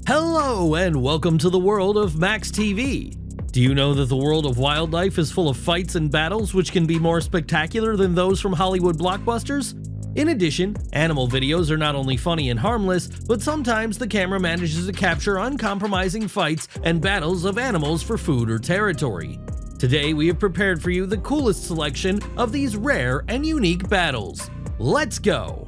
Hello and welcome to the world of Max TV. Do you know that the world of wildlife is full of fights and battles which can be more spectacular than those from Hollywood blockbusters? In addition, animal videos are not only funny and harmless, but sometimes the camera manages to capture uncompromising fights and battles of animals for food or territory. Today we have prepared for you the coolest selection of these rare and unique battles. Let's go!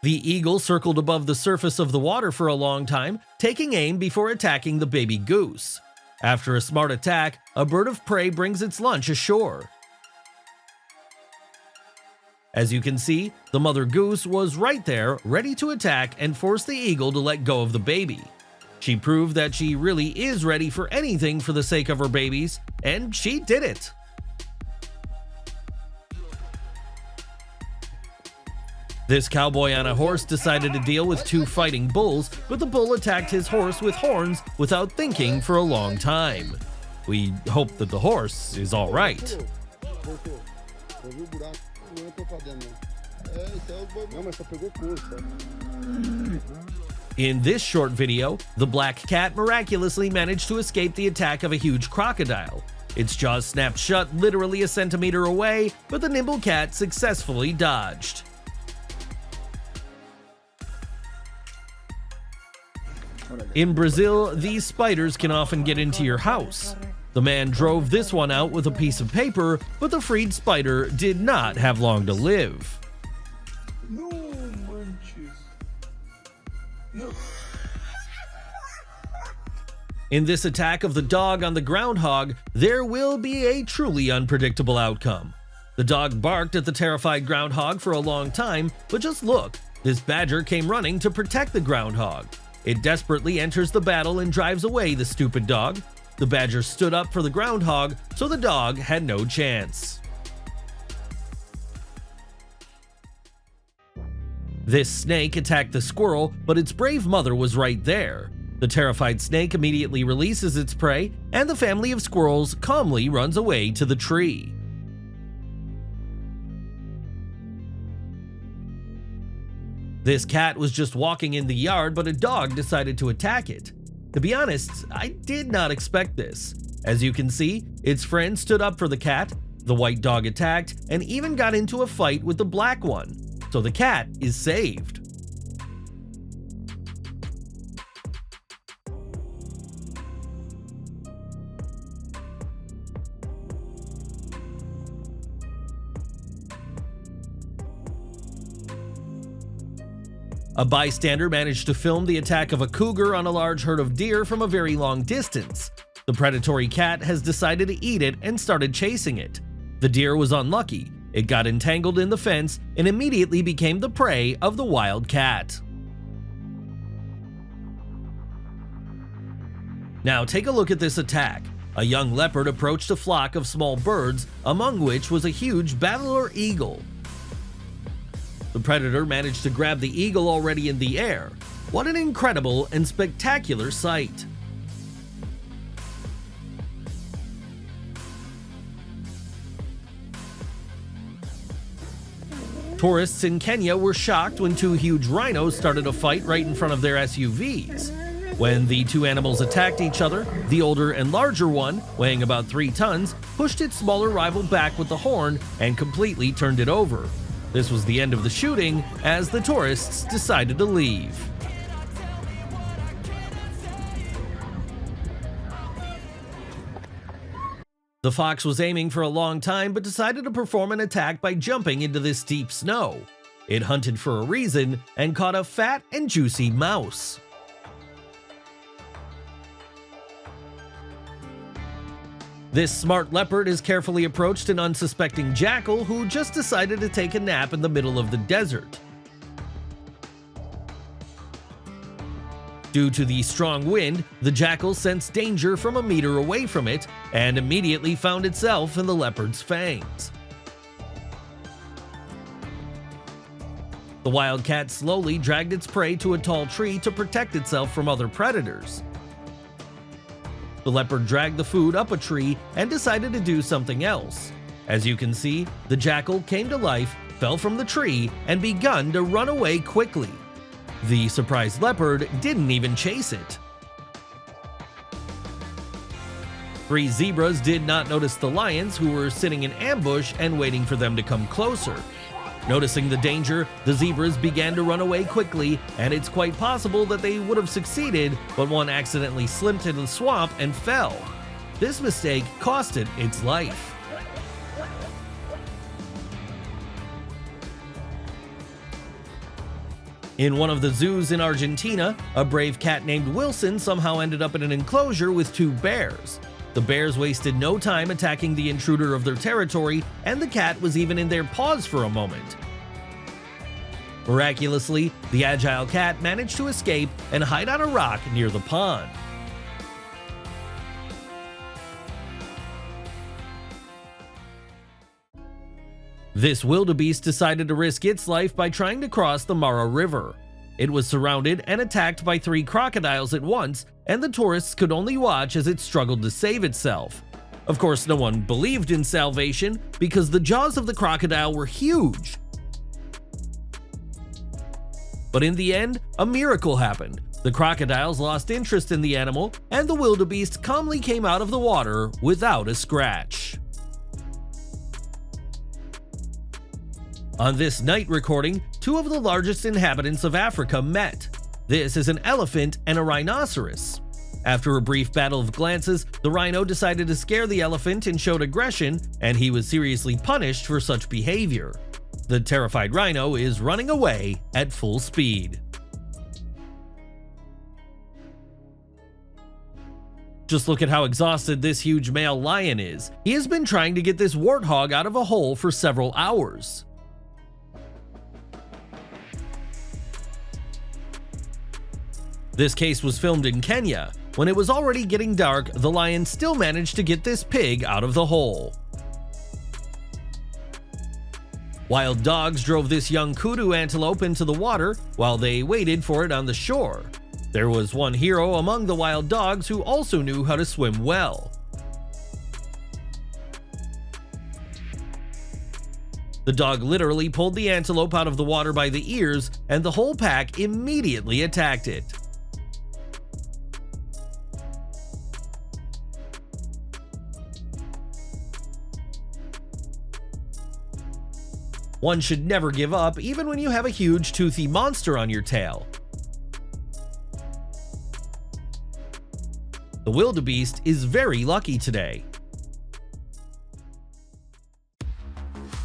The eagle circled above the surface of the water for a long time, taking aim before attacking the baby goose. After a smart attack, a bird of prey brings its lunch ashore. As you can see, the mother goose was right there, ready to attack and force the eagle to let go of the baby. She proved that she really is ready for anything for the sake of her babies, and she did it. This cowboy on a horse decided to deal with two fighting bulls, but the bull attacked his horse with horns without thinking for a long time. We hope that the horse is all right. In this short video, the black cat miraculously managed to escape the attack of a huge crocodile. Its jaws snapped shut literally a centimeter away, but the nimble cat successfully dodged. In Brazil, these spiders can often get into your house. The man drove this one out with a piece of paper, but the freed spider did not have long to live. In this attack of the dog on the groundhog, there will be a truly unpredictable outcome. The dog barked at the terrified groundhog for a long time, but just look, this badger came running to protect the groundhog. It desperately enters the battle and drives away the stupid dog. The badger stood up for the groundhog, so the dog had no chance. This snake attacked the squirrel, but its brave mother was right there. The terrified snake immediately releases its prey, and the family of squirrels calmly runs away to the tree. This cat was just walking in the yard, but a dog decided to attack it. To be honest, I did not expect this. As you can see, its friend stood up for the cat, the white dog attacked, and even got into a fight with the black one. So the cat is saved. A bystander managed to film the attack of a cougar on a large herd of deer from a very long distance. The predatory cat has decided to eat it and started chasing it. The deer was unlucky. It got entangled in the fence and immediately became the prey of the wild cat. Now take a look at this attack. A young leopard approached a flock of small birds, among which was a huge battler eagle. The predator managed to grab the eagle already in the air. What an incredible and spectacular sight! Tourists in Kenya were shocked when two huge rhinos started a fight right in front of their SUVs. When the two animals attacked each other, the older and larger one, weighing about 3 tons, pushed its smaller rival back with the horn and completely turned it over. This was the end of the shooting as the tourists decided to leave. The fox was aiming for a long time but decided to perform an attack by jumping into this deep snow. It hunted for a reason and caught a fat and juicy mouse. This smart leopard has carefully approached an unsuspecting jackal who just decided to take a nap in the middle of the desert. Due to the strong wind, the jackal sensed danger from a meter away from it and immediately found itself in the leopard's fangs. The wildcat slowly dragged its prey to a tall tree to protect itself from other predators. The leopard dragged the food up a tree and decided to do something else. As you can see, the jackal came to life, fell from the tree, and begun to run away quickly. The surprised leopard didn't even chase it. 3 zebras did not notice the lions, who were sitting in ambush and waiting for them to come closer. Noticing the danger, the zebras began to run away quickly, and it's quite possible that they would have succeeded, but one accidentally slipped into the swamp and fell. This mistake cost it its life. In one of the zoos in Argentina, a brave cat named Wilson somehow ended up in an enclosure with 2 bears. The bears wasted no time attacking the intruder of their territory, and the cat was even in their paws for a moment. Miraculously, the agile cat managed to escape and hide on a rock near the pond. This wildebeest decided to risk its life by trying to cross the Mara River. It was surrounded and attacked by 3 crocodiles at once, and the tourists could only watch as it struggled to save itself. Of course, no one believed in salvation because the jaws of the crocodile were huge. But in the end, a miracle happened. The crocodiles lost interest in the animal, and the wildebeest calmly came out of the water without a scratch. On this night recording, 2 of the largest inhabitants of Africa met. This is an elephant and a rhinoceros. After a brief battle of glances, the rhino decided to scare the elephant and showed aggression, and he was seriously punished for such behavior. The terrified rhino is running away at full speed. Just look at how exhausted this huge male lion is. He has been trying to get this warthog out of a hole for several hours. This case was filmed in Kenya. When it was already getting dark, the lion still managed to get this pig out of the hole. Wild dogs drove this young kudu antelope into the water while they waited for it on the shore. There was one hero among the wild dogs who also knew how to swim well. The dog literally pulled the antelope out of the water by the ears, and the whole pack immediately attacked it. One should never give up, even when you have a huge toothy monster on your tail. The wildebeest is very lucky today.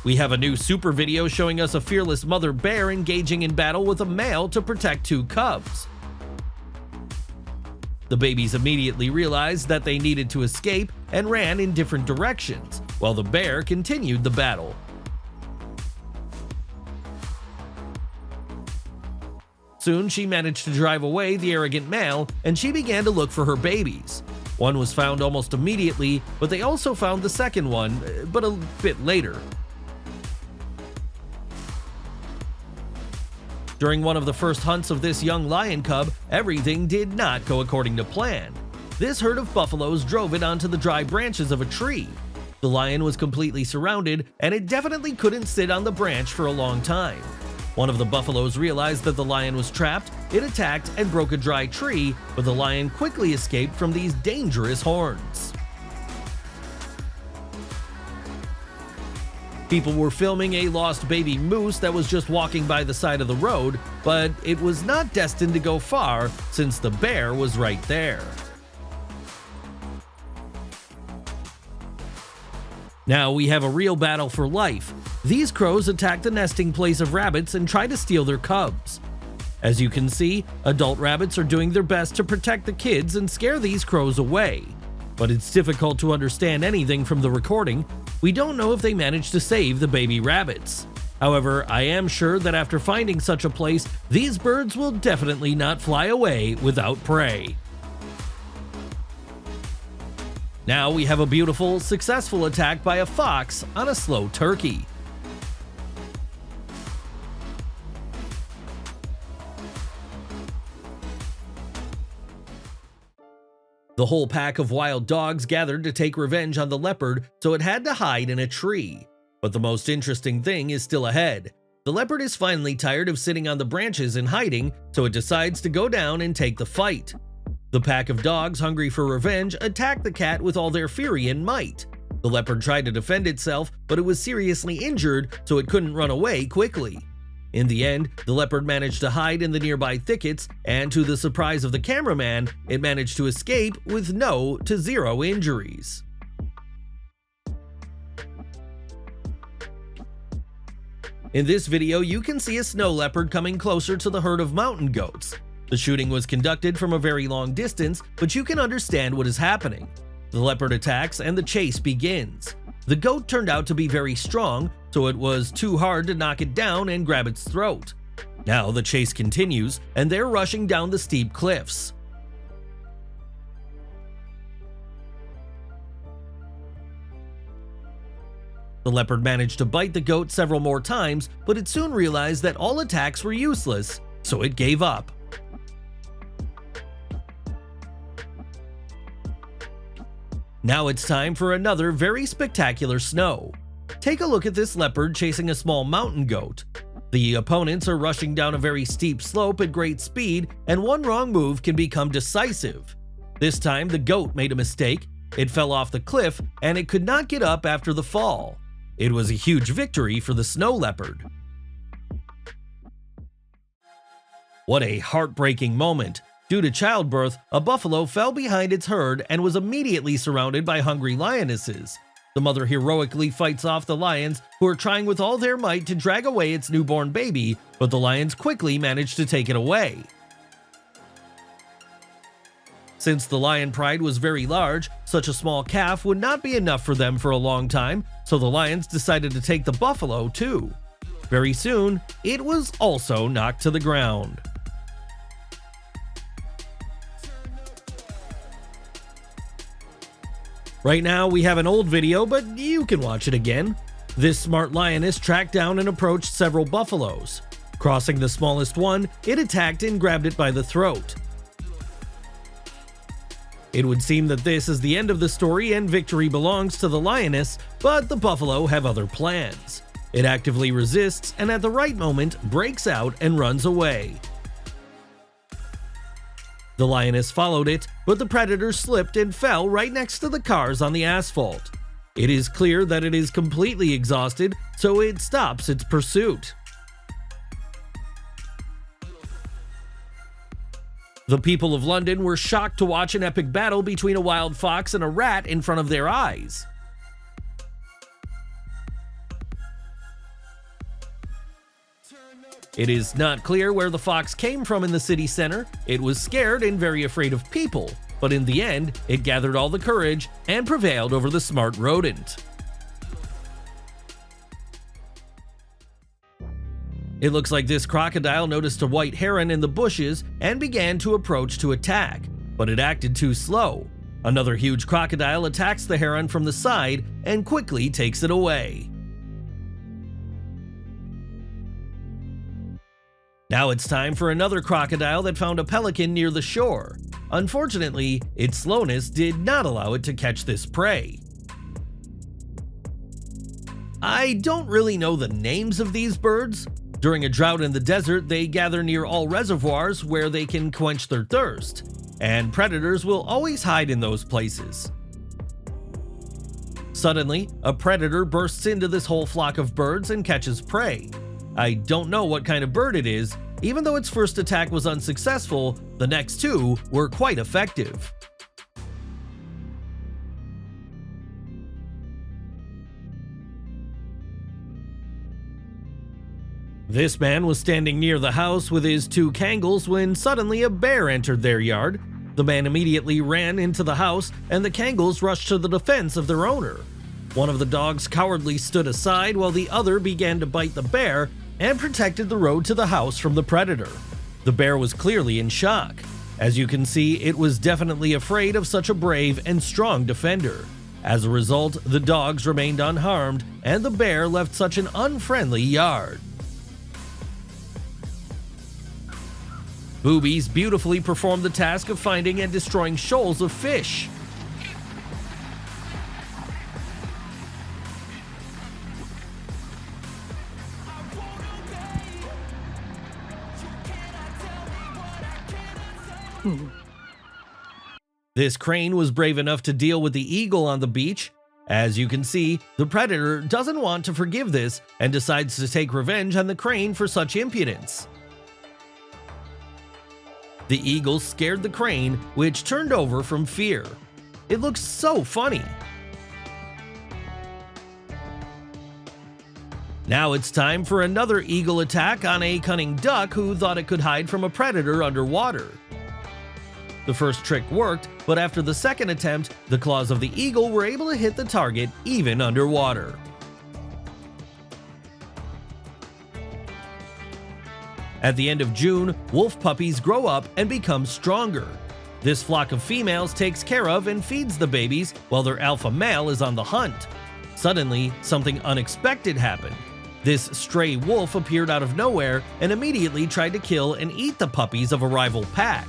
We have a new super video showing us a fearless mother bear engaging in battle with a male to protect 2 cubs. The babies immediately realized that they needed to escape and ran in different directions, while the bear continued the battle. Soon she managed to drive away the arrogant male, and she began to look for her babies. One was found almost immediately, but they also found the second one, but a bit later. During one of the first hunts of this young lion cub, everything did not go according to plan. This herd of buffaloes drove it onto the dry branches of a tree. The lion was completely surrounded, and it definitely couldn't sit on the branch for a long time. One of the buffaloes realized that the lion was trapped, it attacked and broke a dry tree, but the lion quickly escaped from these dangerous horns. People were filming a lost baby moose that was just walking by the side of the road, but it was not destined to go far since the bear was right there. Now we have a real battle for life. These crows attack the nesting place of rabbits and try to steal their cubs. As you can see, adult rabbits are doing their best to protect the kids and scare these crows away. But it's difficult to understand anything from the recording. We don't know if they managed to save the baby rabbits. However, I am sure that after finding such a place, these birds will definitely not fly away without prey. Now we have a beautiful, successful attack by a fox on a slow turkey. The whole pack of wild dogs gathered to take revenge on the leopard, so it had to hide in a tree. But the most interesting thing is still ahead. The leopard is finally tired of sitting on the branches and hiding, so it decides to go down and take the fight. The pack of dogs, hungry for revenge, attack the cat with all their fury and might. The leopard tried to defend itself, but it was seriously injured, so it couldn't run away quickly. In the end, the leopard managed to hide in the nearby thickets, and to the surprise of the cameraman, it managed to escape with no to zero injuries. In this video, you can see a snow leopard coming closer to the herd of mountain goats. The shooting was conducted from a very long distance, but you can understand what is happening. The leopard attacks and the chase begins. The goat turned out to be very strong, so it was too hard to knock it down and grab its throat. Now the chase continues, and they're rushing down the steep cliffs. The leopard managed to bite the goat several more times, but it soon realized that all attacks were useless, so it gave up. Now it's time for another very spectacular snow. Take a look at this leopard chasing a small mountain goat. The opponents are rushing down a very steep slope at great speed, and one wrong move can become decisive. This time the goat made a mistake, it fell off the cliff, and it could not get up after the fall. It was a huge victory for the snow leopard. What a heartbreaking moment. Due to childbirth, a buffalo fell behind its herd and was immediately surrounded by hungry lionesses. The mother heroically fights off the lions, who are trying with all their might to drag away its newborn baby, but the lions quickly manage to take it away. Since the lion pride was very large, such a small calf would not be enough for them for a long time, so the lions decided to take the buffalo too. Very soon, it was also knocked to the ground. Right now, we have an old video, but you can watch it again. This smart lioness tracked down and approached several buffaloes. Crossing the smallest one, it attacked and grabbed it by the throat. It would seem that this is the end of the story and victory belongs to the lioness, but the buffalo have other plans. It actively resists and at the right moment breaks out and runs away. The lioness followed it, but the predator slipped and fell right next to the cars on the asphalt. It is clear that it is completely exhausted, so it stops its pursuit. The people of London were shocked to watch an epic battle between a wild fox and a rat in front of their eyes. It is not clear where the fox came from in the city center. It was scared and very afraid of people, but in the end, it gathered all the courage and prevailed over the smart rodent. It looks like this crocodile noticed a white heron in the bushes and began to approach to attack, but it acted too slow. Another huge crocodile attacks the heron from the side and quickly takes it away. Now it's time for another crocodile that found a pelican near the shore. Unfortunately, its slowness did not allow it to catch this prey. I don't really know the names of these birds. During a drought in the desert, they gather near all reservoirs where they can quench their thirst, and predators will always hide in those places. Suddenly, a predator bursts into this whole flock of birds and catches prey. I don't know what kind of bird it is. Even though its first attack was unsuccessful, the next two were quite effective. This man was standing near the house with his two Kangles when suddenly a bear entered their yard. The man immediately ran into the house and the Kangles rushed to the defense of their owner. One of the dogs cowardly stood aside while the other began to bite the bear and protected the road to the house from the predator. The bear was clearly in shock. As you can see, it was definitely afraid of such a brave and strong defender. As a result, the dogs remained unharmed and the bear left such an unfriendly yard. Boobies beautifully performed the task of finding and destroying shoals of fish. This crane was brave enough to deal with the eagle on the beach. As you can see, the predator doesn't want to forgive this and decides to take revenge on the crane for such impudence. The eagle scared the crane, which turned over from fear. It looks so funny. Now it's time for another eagle attack on a cunning duck who thought it could hide from a predator underwater. The first trick worked, but after the second attempt, the claws of the eagle were able to hit the target even underwater. At the end of June, wolf puppies grow up and become stronger. This flock of females takes care of and feeds the babies while their alpha male is on the hunt. Suddenly, something unexpected happened. This stray wolf appeared out of nowhere and immediately tried to kill and eat the puppies of a rival pack.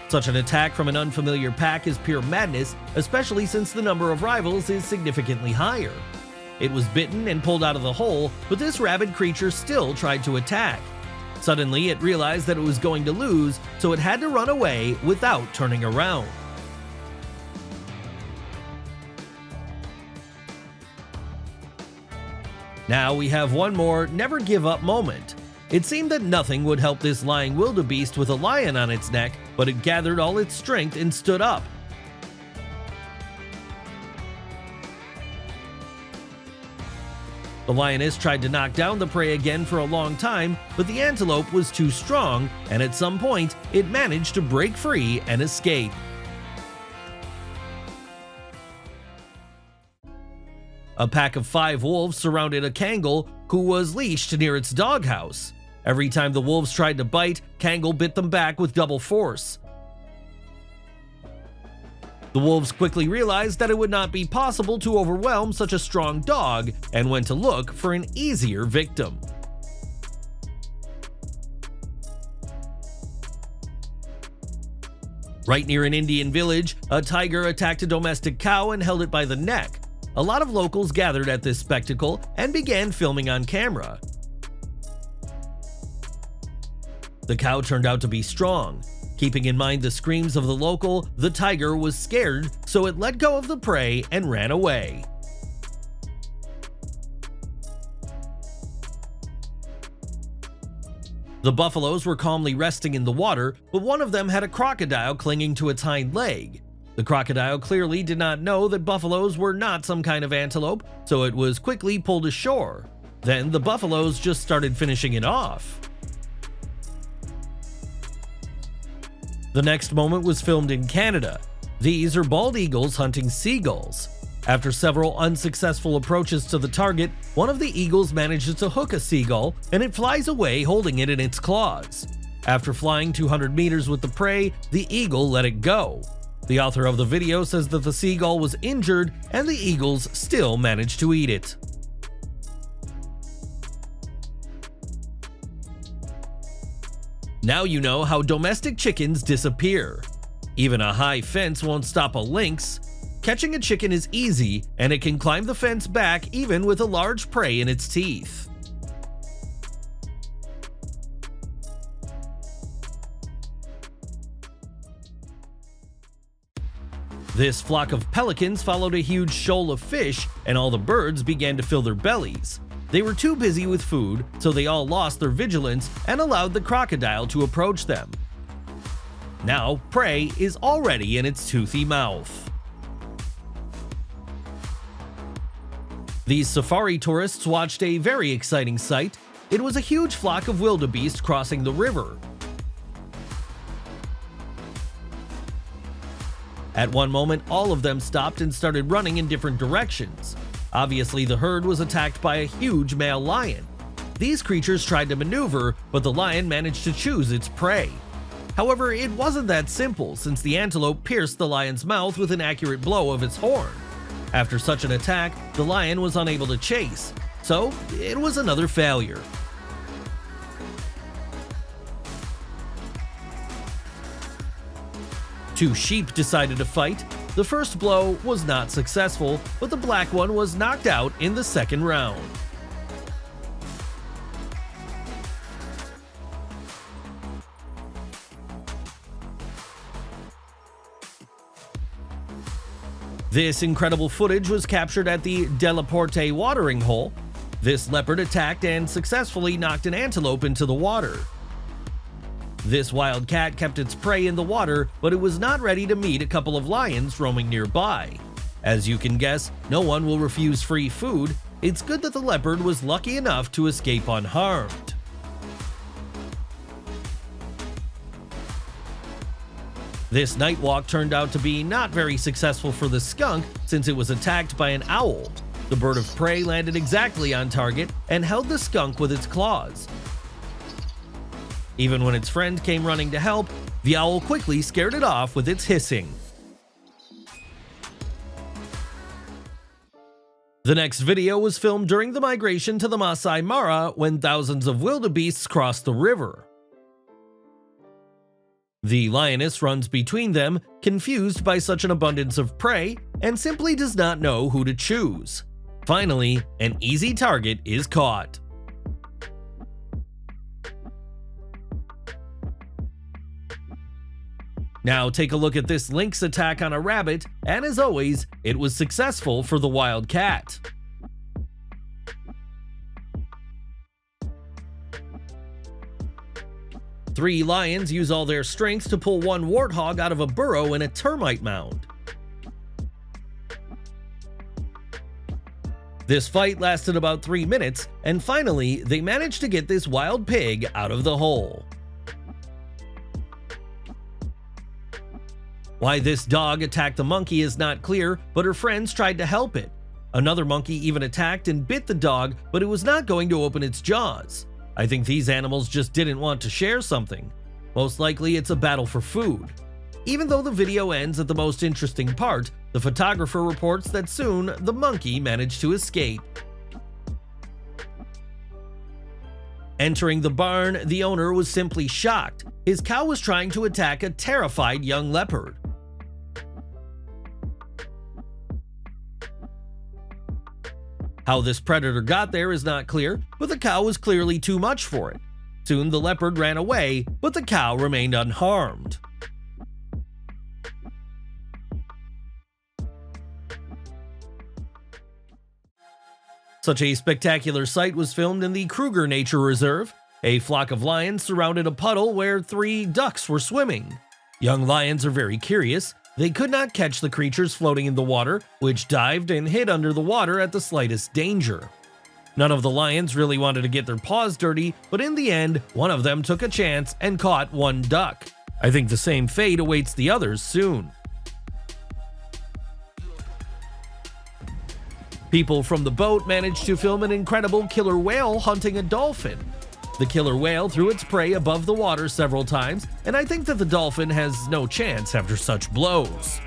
Such an attack from an unfamiliar pack is pure madness, especially since the number of rivals is significantly higher. It was bitten and pulled out of the hole, but this rabid creature still tried to attack. Suddenly, it realized that it was going to lose, so it had to run away without turning around. Now we have one more never give up moment. It seemed that nothing would help this lying wildebeest with a lion on its neck, but it gathered all its strength and stood up. The lioness tried to knock down the prey again for a long time, but the antelope was too strong, and at some point, it managed to break free and escape. A pack of 5 wolves surrounded a Kangal who was leashed near its doghouse. Every time the wolves tried to bite, Kangal bit them back with double force. The wolves quickly realized that it would not be possible to overwhelm such a strong dog and went to look for an easier victim. Right near an Indian village, a tiger attacked a domestic cow and held it by the neck. A lot of locals gathered at this spectacle and began filming on camera. The cow turned out to be strong. Keeping in mind the screams of the local, the tiger was scared, so it let go of the prey and ran away. The buffaloes were calmly resting in the water, but one of them had a crocodile clinging to its hind leg. The crocodile clearly did not know that buffaloes were not some kind of antelope, so it was quickly pulled ashore. Then the buffaloes just started finishing it off. The next moment was filmed in Canada. These are bald eagles hunting seagulls. After several unsuccessful approaches to the target, one of the eagles manages to hook a seagull and it flies away holding it in its claws. After flying 200 meters with the prey, the eagle let it go. The author of the video says that the seagull was injured and the eagles still managed to eat it. Now you know how domestic chickens disappear. Even a high fence won't stop a lynx. Catching a chicken is easy, and it can climb the fence back even with a large prey in its teeth. This flock of pelicans followed a huge shoal of fish, and all the birds began to fill their bellies. They were too busy with food, so they all lost their vigilance and allowed the crocodile to approach them. Now, prey is already in its toothy mouth. These safari tourists watched a very exciting sight. It was a huge flock of wildebeest crossing the river. At one moment, all of them stopped and started running in different directions. Obviously, the herd was attacked by a huge male lion. These creatures tried to maneuver, but the lion managed to choose its prey. However, it wasn't that simple, since the antelope pierced the lion's mouth with an accurate blow of its horn. After such an attack, the lion was unable to chase, so it was another failure. Two sheep decided to fight. The first blow was not successful, but the black one was knocked out in the second round. This incredible footage was captured at the Delaporte watering hole. This leopard attacked and successfully knocked an antelope into the water. This wild cat kept its prey in the water, but it was not ready to meet a couple of lions roaming nearby. As you can guess, no one will refuse free food. It's good that the leopard was lucky enough to escape unharmed. This night walk turned out to be not very successful for the skunk since it was attacked by an owl. The bird of prey landed exactly on target and held the skunk with its claws. Even when its friend came running to help, the owl quickly scared it off with its hissing. The next video was filmed during the migration to the Masai Mara when thousands of wildebeests crossed the river. The lioness runs between them, confused by such an abundance of prey, and simply does not know who to choose. Finally, an easy target is caught. Now take a look at this lynx attack on a rabbit, and as always, it was successful for the wild cat. Three lions use all their strength to pull one warthog out of a burrow in a termite mound. This fight lasted about 3 minutes, and finally, they managed to get this wild pig out of the hole. Why this dog attacked the monkey is not clear, but her friends tried to help it. Another monkey even attacked and bit the dog, but it was not going to open its jaws. I think these animals just didn't want to share something. Most likely it's a battle for food. Even though the video ends at the most interesting part, the photographer reports that soon the monkey managed to escape. Entering the barn, the owner was simply shocked. His cow was trying to attack a terrified young leopard. How this predator got there is not clear, but the cow was clearly too much for it. Soon the leopard ran away, but the cow remained unharmed. Such a spectacular sight was filmed in the Kruger Nature Reserve. A flock of lions surrounded a puddle where 3 ducks were swimming. Young lions are very curious. They could not catch the creatures floating in the water, which dived and hid under the water at the slightest danger. None of the lions really wanted to get their paws dirty, but in the end, one of them took a chance and caught one duck. I think the same fate awaits the others soon. People from the boat managed to film an incredible killer whale hunting a dolphin. The killer whale threw its prey above the water several times, and I think that the dolphin has no chance after such blows.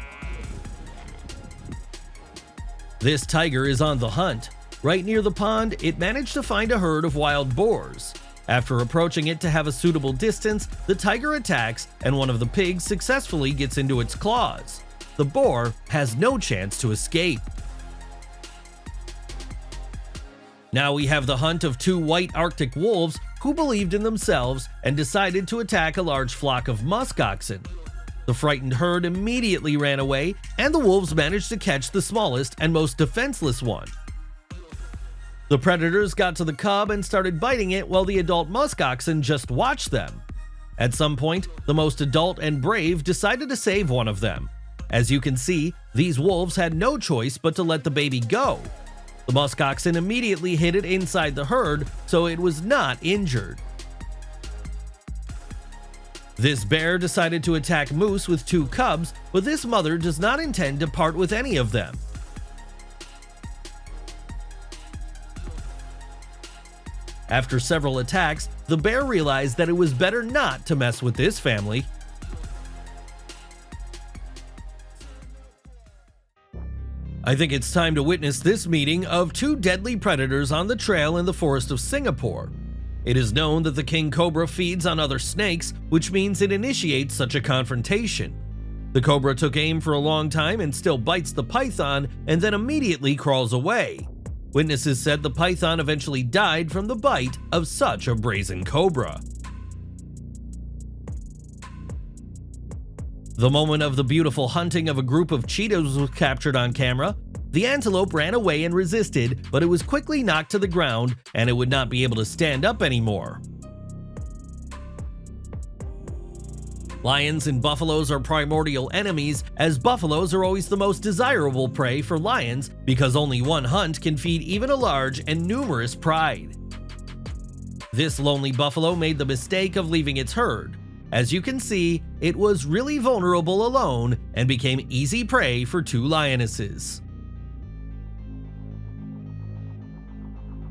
This tiger is on the hunt. Right near the pond, it managed to find a herd of wild boars. After approaching it to have a suitable distance, the tiger attacks, and one of the pigs successfully gets into its claws. The boar has no chance to escape. Now we have the hunt of 2 white Arctic wolves who believed in themselves and decided to attack a large flock of musk oxen. The frightened herd immediately ran away, and the wolves managed to catch the smallest and most defenseless one. The predators got to the cub and started biting it while the adult musk oxen just watched them. At some point, the most adult and brave decided to save one of them. As you can see, these wolves had no choice but to let the baby go. The musk oxen immediately hid it inside the herd, so it was not injured. This bear decided to attack moose with 2 cubs, but this mother does not intend to part with any of them. After several attacks, the bear realized that it was better not to mess with this family. I think it's time to witness this meeting of 2 deadly predators on the trail in the forest of Singapore. It is known that the king cobra feeds on other snakes, which means it initiates such a confrontation. The cobra took aim for a long time and still bites the python and then immediately crawls away. Witnesses said the python eventually died from the bite of such a brazen cobra. The moment of the beautiful hunting of a group of cheetahs was captured on camera. The antelope ran away and resisted, but it was quickly knocked to the ground and it would not be able to stand up anymore. Lions and buffaloes are primordial enemies, as buffaloes are always the most desirable prey for lions because only one hunt can feed even a large and numerous pride. This lonely buffalo made the mistake of leaving its herd. As you can see, it was really vulnerable alone and became easy prey for two lionesses.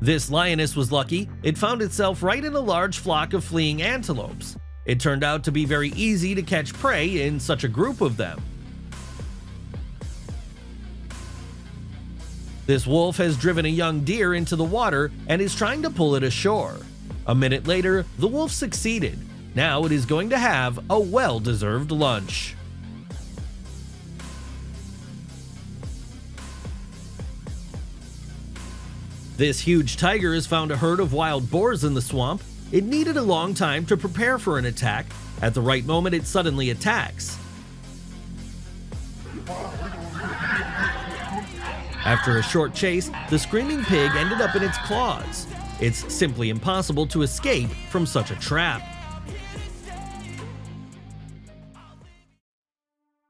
This lioness was lucky. It found itself right in a large flock of fleeing antelopes. It turned out to be very easy to catch prey in such a group of them. This wolf has driven a young deer into the water and is trying to pull it ashore. A minute later, the wolf succeeded. Now it is going to have a well-deserved lunch. This huge tiger has found a herd of wild boars in the swamp. It needed a long time to prepare for an attack. At the right moment, it suddenly attacks. After a short chase, the screaming pig ended up in its claws. It's simply impossible to escape from such a trap.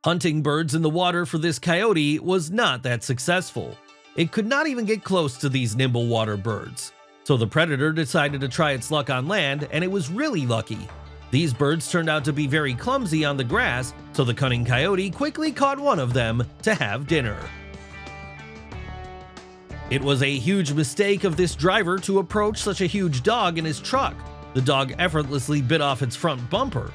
Hunting birds in the water for this coyote was not that successful. It could not even get close to these nimble water birds. So the predator decided to try its luck on land, and it was really lucky. These birds turned out to be very clumsy on the grass, so the cunning coyote quickly caught one of them to have dinner. It was a huge mistake of this driver to approach such a huge dog in his truck. The dog effortlessly bit off its front bumper.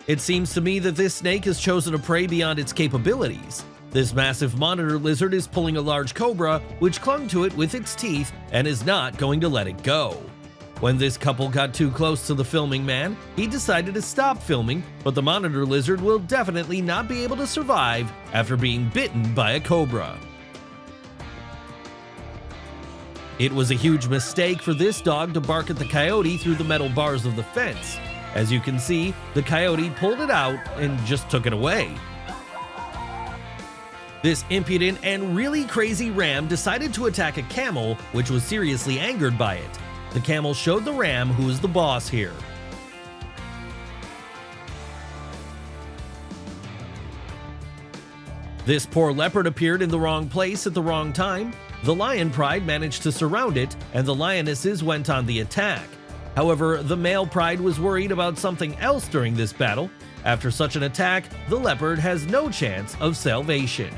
It seems to me that this snake has chosen a prey beyond its capabilities. This massive monitor lizard is pulling a large cobra, which clung to it with its teeth and is not going to let it go. When this couple got too close to the filming man, he decided to stop filming, but the monitor lizard will definitely not be able to survive after being bitten by a cobra. It was a huge mistake for this dog to bark at the coyote through the metal bars of the fence. As you can see, the coyote pulled it out and just took it away. This impudent and really crazy ram decided to attack a camel, which was seriously angered by it. The camel showed the ram who is the boss here. This poor leopard appeared in the wrong place at the wrong time. The lion pride managed to surround it, and the lionesses went on the attack. However, the male pride was worried about something else during this battle. After such an attack, the leopard has no chance of salvation.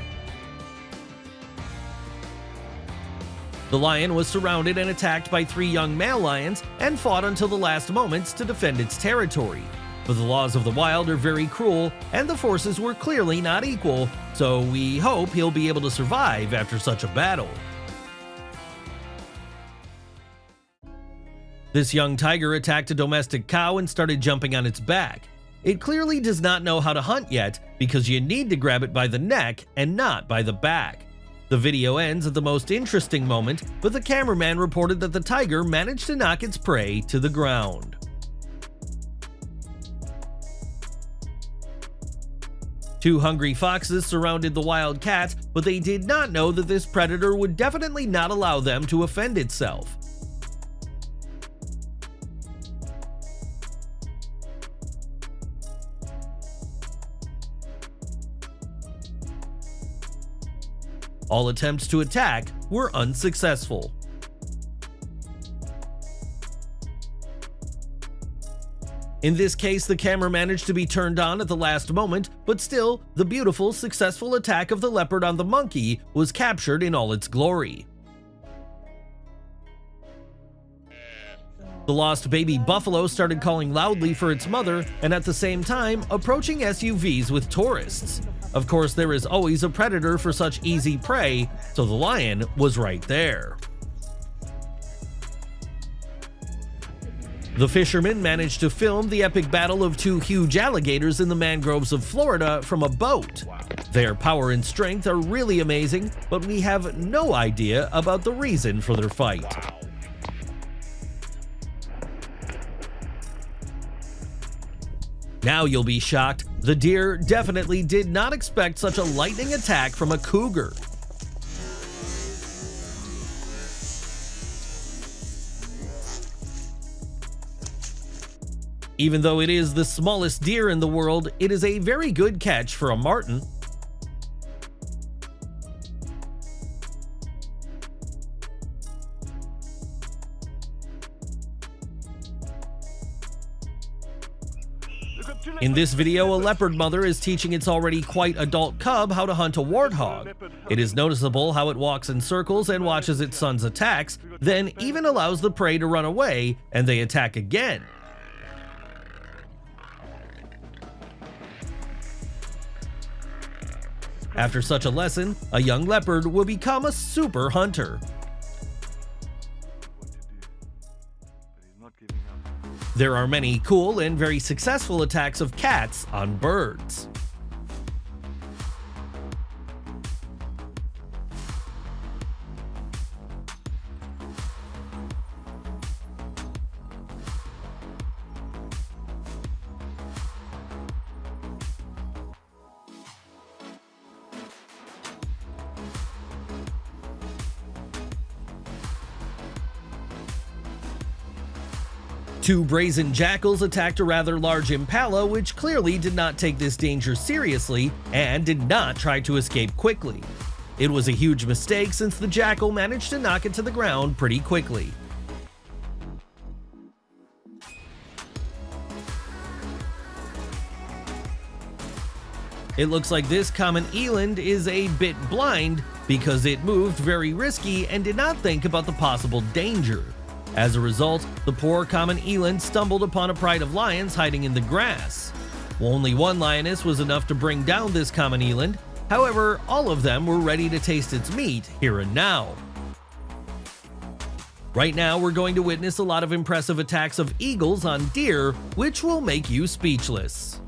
The lion was surrounded and attacked by 3 young male lions and fought until the last moments to defend its territory. But the laws of the wild are very cruel, and the forces were clearly not equal, so we hope he'll be able to survive after such a battle. This young tiger attacked a domestic cow and started jumping on its back. It clearly does not know how to hunt yet because you need to grab it by the neck and not by the back. The video ends at the most interesting moment, but the cameraman reported that the tiger managed to knock its prey to the ground. Two hungry foxes surrounded the wild cat, but they did not know that this predator would definitely not allow them to offend itself. All attempts to attack were unsuccessful. In this case, the camera managed to be turned on at the last moment, but still, the beautiful, successful attack of the leopard on the monkey was captured in all its glory. The lost baby buffalo started calling loudly for its mother and at the same time approaching SUVs with tourists. Of course, there is always a predator for such easy prey, so the lion was right there. The fishermen managed to film the epic battle of 2 huge alligators in the mangroves of Florida from a boat. Their power and strength are really amazing, but we have no idea about the reason for their fight. Now you'll be shocked. The deer definitely did not expect such a lightning attack from a cougar. Even though it is the smallest deer in the world, it is a very good catch for a marten. In this video, a leopard mother is teaching its already quite adult cub how to hunt a warthog. It is noticeable how it walks in circles and watches its son's attacks, then even allows the prey to run away, and they attack again. After such a lesson, a young leopard will become a super hunter. There are many cool and very successful attacks of cats on birds. Two brazen jackals attacked a rather large impala, which clearly did not take this danger seriously and did not try to escape quickly. It was a huge mistake since the jackal managed to knock it to the ground pretty quickly. It looks like this common eland is a bit blind because it moved very risky and did not think about the possible danger. As a result, the poor common eland stumbled upon a pride of lions hiding in the grass. Only one lioness was enough to bring down this common eland. However, all of them were ready to taste its meat here and now. Right now, we're going to witness a lot of impressive attacks of eagles on deer, which will make you speechless.